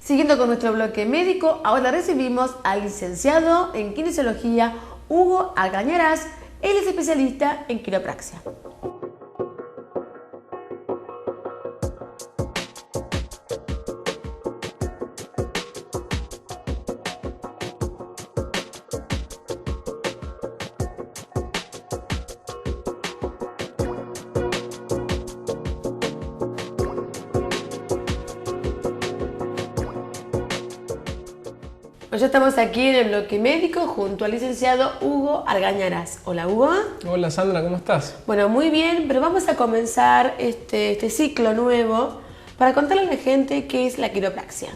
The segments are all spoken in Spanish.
Siguiendo con nuestro bloque médico, ahora recibimos al licenciado en kinesiología Hugo Algañarás. Él es especialista en quiropraxia. Ya estamos aquí en el bloque médico junto al licenciado Hugo Algañarás. Hola, Hugo. Hola, Sandra, ¿cómo estás? Bueno, muy bien, pero vamos a comenzar este ciclo nuevo para contarle a la gente qué es la quiropraxia.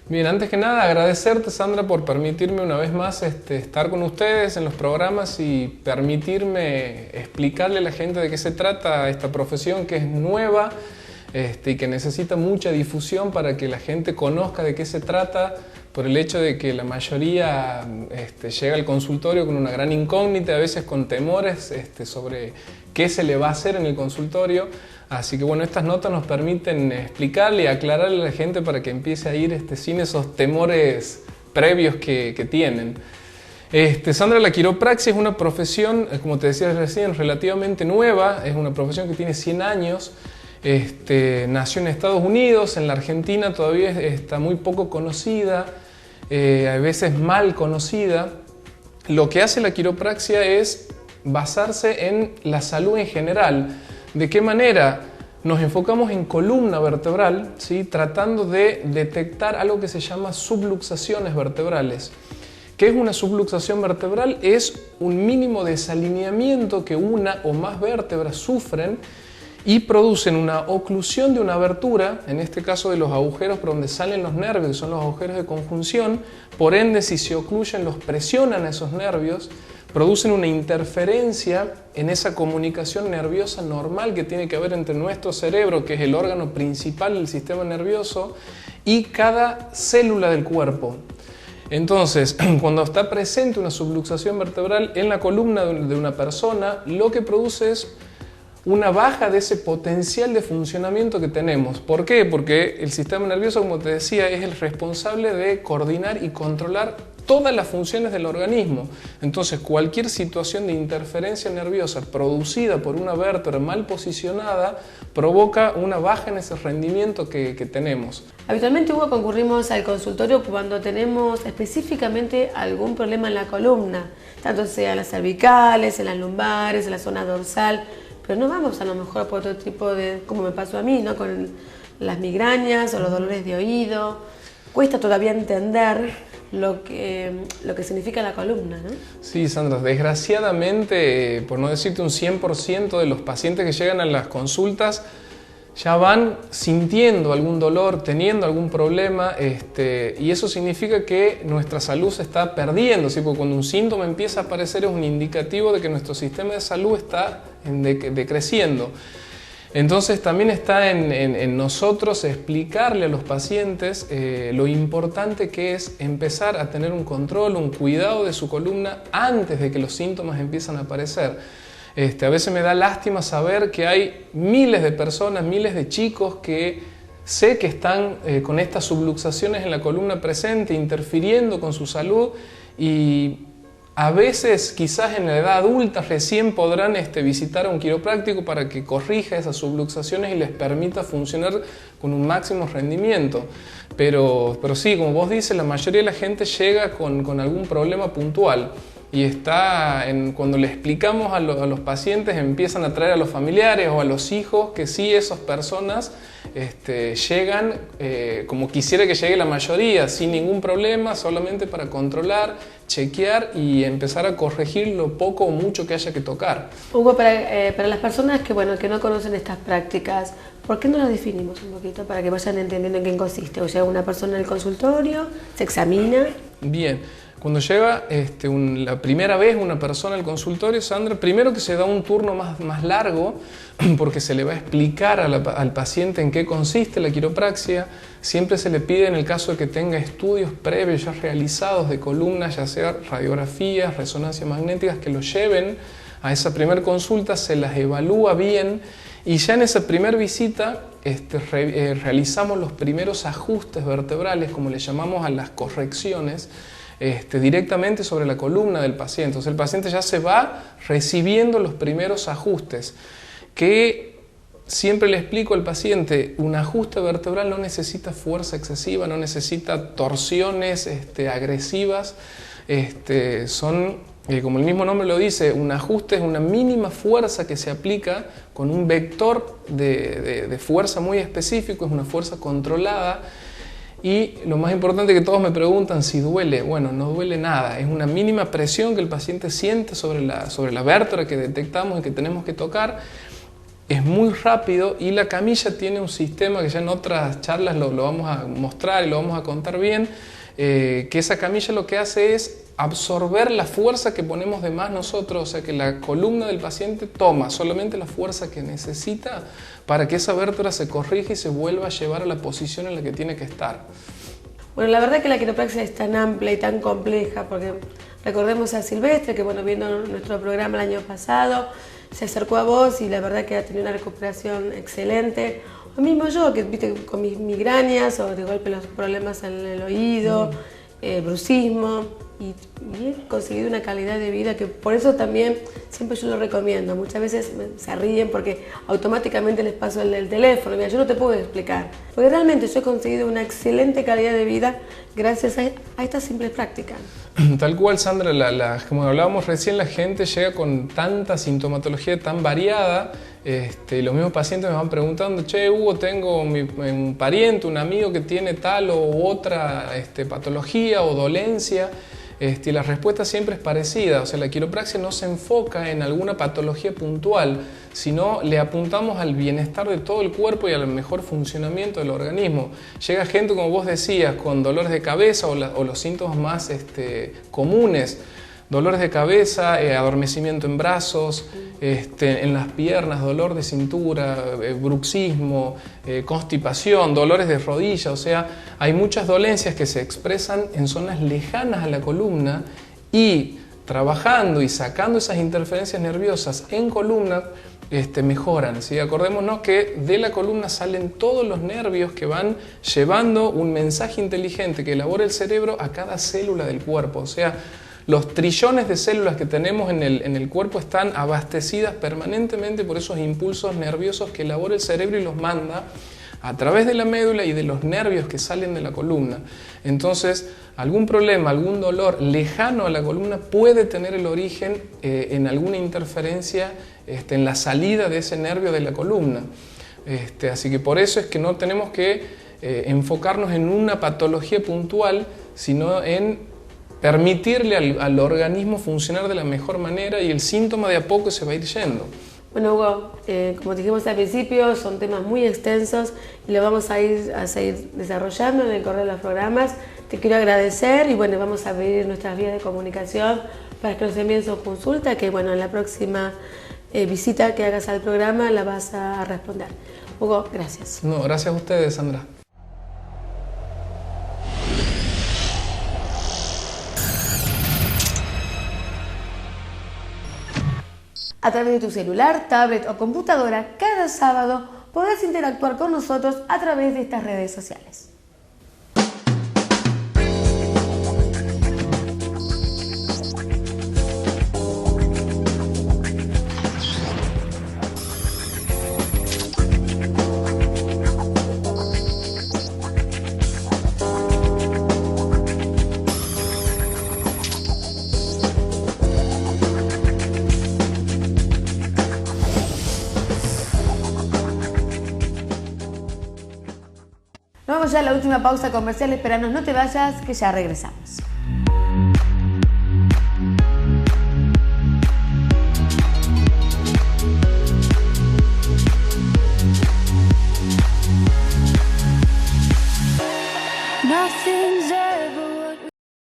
Bien, antes que nada agradecerte, Sandra, por permitirme una vez más estar con ustedes en los programas y permitirme explicarle a la gente de qué se trata esta profesión que es nueva y que necesita mucha difusión para que la gente conozca de qué se trata, por el hecho de que la mayoría llega al consultorio con una gran incógnita, a veces con temores sobre qué se le va a hacer en el consultorio. Así que bueno, estas notas nos permiten explicarle y aclararle a la gente para que empiece a ir sin esos temores previos que tienen. Sandra, la quiropraxia es una profesión, como te decía recién, relativamente nueva, es una profesión que tiene 100 años. Nació en Estados Unidos, en la Argentina todavía está muy poco conocida, a veces mal conocida. Lo que hace la quiropraxia es basarse en la salud en general. ¿De qué manera? Nos enfocamos en columna vertebral, ¿sí? Tratando de detectar algo que se llama subluxaciones vertebrales. ¿Qué es una subluxación vertebral? Es un mínimo desalineamiento que una o más vértebras sufren y producen una oclusión de una abertura, en este caso de los agujeros por donde salen los nervios, que son los agujeros de conjunción. Por ende, si se ocluyen, los presionan a esos nervios, producen una interferencia en esa comunicación nerviosa normal que tiene que haber entre nuestro cerebro, que es el órgano principal del sistema nervioso, y cada célula del cuerpo. Entonces, cuando está presente una subluxación vertebral en la columna de una persona, lo que produce es una baja de ese potencial de funcionamiento que tenemos. ¿Por qué? Porque el sistema nervioso, como te decía, es el responsable de coordinar y controlar todas las funciones del organismo. Entonces, cualquier situación de interferencia nerviosa producida por una vértebra mal posicionada provoca una baja en ese rendimiento que tenemos. Habitualmente, Hugo, concurrimos al consultorio cuando tenemos específicamente algún problema en la columna, tanto sea en las cervicales, en las lumbares, en la zona dorsal. Pero no vamos a lo mejor por otro tipo de, como me pasó a mí, ¿no? Con las migrañas o los dolores de oído. Cuesta todavía entender lo que significa la columna, ¿no? Sí, Sandra, desgraciadamente, por no decirte un 100% de los pacientes que llegan a las consultas ya van sintiendo algún dolor, teniendo algún problema, y eso significa que nuestra salud se está perdiendo, ¿sí? Porque cuando un síntoma empieza a aparecer es un indicativo de que nuestro sistema de salud está decreciendo. Entonces también está en nosotros explicarle a los pacientes lo importante que es empezar a tener un control, un cuidado de su columna antes de que los síntomas empiezan a aparecer. A veces me da lástima saber que hay miles de personas, miles de chicos que sé que están con estas subluxaciones en la columna presente, interfiriendo con su salud, y a veces quizás en la edad adulta recién podrán visitar a un quiropráctico para que corrija esas subluxaciones y les permita funcionar con un máximo rendimiento. Pero sí, como vos dices, la mayoría de la gente llega con algún problema puntual. Y cuando le explicamos a los pacientes, empiezan a traer a los familiares o a los hijos, que sí, esas personas llegan como quisiera que llegue la mayoría, sin ningún problema, solamente para controlar, chequear y empezar a corregir lo poco o mucho que haya que tocar. Hugo, para las personas que no conocen estas prácticas, ¿por qué no las definimos un poquito para que vayan entendiendo en qué consiste? O sea, una persona en el consultorio, se examina. Bien. Cuando llega la primera vez una persona al consultorio, Sandra, primero que se da un turno más largo, porque se le va a explicar al paciente en qué consiste la quiropraxia. Siempre se le pide, en el caso de que tenga estudios previos ya realizados de columnas, ya sea radiografías, resonancias magnéticas, que lo lleven a esa primera consulta, se las evalúa bien Y ya en esa primera visita realizamos los primeros ajustes vertebrales, como le llamamos a las correcciones, directamente sobre la columna del paciente. Entonces el paciente ya se va recibiendo los primeros ajustes, que siempre le explico al paciente, un ajuste vertebral no necesita fuerza excesiva, no necesita torsiones agresivas, como el mismo nombre lo dice, un ajuste es una mínima fuerza que se aplica con un vector de fuerza muy específico, es una fuerza controlada. Y lo más importante, que todos me preguntan si duele. Bueno, no duele nada, es una mínima presión que el paciente siente sobre la vértebra que detectamos y que tenemos que tocar. Es muy rápido y la camilla tiene un sistema que ya en otras charlas lo vamos a mostrar y lo vamos a contar bien, que esa camilla lo que hace es absorber la fuerza que ponemos de más nosotros, o sea que la columna del paciente toma solamente la fuerza que necesita para que esa vértebra se corrija y se vuelva a llevar a la posición en la que tiene que estar. Bueno, la verdad que la quiropraxia es tan amplia y tan compleja, porque recordemos a Silvestre, que bueno, viendo nuestro programa el año pasado, se acercó a vos y la verdad que ha tenido una recuperación excelente. O mismo yo, que viste con mis migrañas o de golpe los problemas en el oído, bruxismo, y he conseguido una calidad de vida que por eso también siempre yo lo recomiendo. Muchas veces se ríen porque automáticamente les paso el teléfono. Mira, yo no te puedo explicar, porque realmente yo he conseguido una excelente calidad de vida gracias a esta simple práctica. Tal cual, Sandra, como hablábamos recién, la gente llega con tanta sintomatología tan variada. Los mismos pacientes me van preguntando, che, Hugo, tengo un pariente, un amigo que tiene tal u otra patología o dolencia. Y la respuesta siempre es parecida, o sea, la quiropraxia no se enfoca en alguna patología puntual, sino le apuntamos al bienestar de todo el cuerpo y al mejor funcionamiento del organismo. Llega gente, como vos decías, con dolores de cabeza o los síntomas más comunes, dolores de cabeza, adormecimiento en brazos, en las piernas, dolor de cintura, bruxismo, constipación, dolores de rodilla. O sea, hay muchas dolencias que se expresan en zonas lejanas a la columna y trabajando y sacando esas interferencias nerviosas en columna mejoran. ¿Sí? Acordémonos que de la columna salen todos los nervios que van llevando un mensaje inteligente que elabora el cerebro a cada célula del cuerpo. O sea, los trillones de células que tenemos en el cuerpo están abastecidas permanentemente por esos impulsos nerviosos que elabora el cerebro y los manda a través de la médula y de los nervios que salen de la columna. Entonces, algún problema, algún dolor lejano a la columna puede tener el origen en alguna interferencia en la salida de ese nervio de la columna. Así que por eso es que no tenemos que enfocarnos en una patología puntual, sino en permitirle al organismo funcionar de la mejor manera y el síntoma de a poco se va a ir yendo. Bueno, Hugo, como dijimos al principio, son temas muy extensos y lo vamos a seguir desarrollando en el correo de los programas. Te quiero agradecer y bueno, vamos a abrir nuestras vías de comunicación para que nos envíen su consulta, que bueno, en la próxima visita que hagas al programa la vas a responder. Hugo, gracias. No, gracias a ustedes, Sandra. A través de tu celular, tablet o computadora, cada sábado podrás interactuar con nosotros a través de estas redes sociales. Vamos ya a la última pausa comercial, esperanos, no te vayas, que ya regresamos.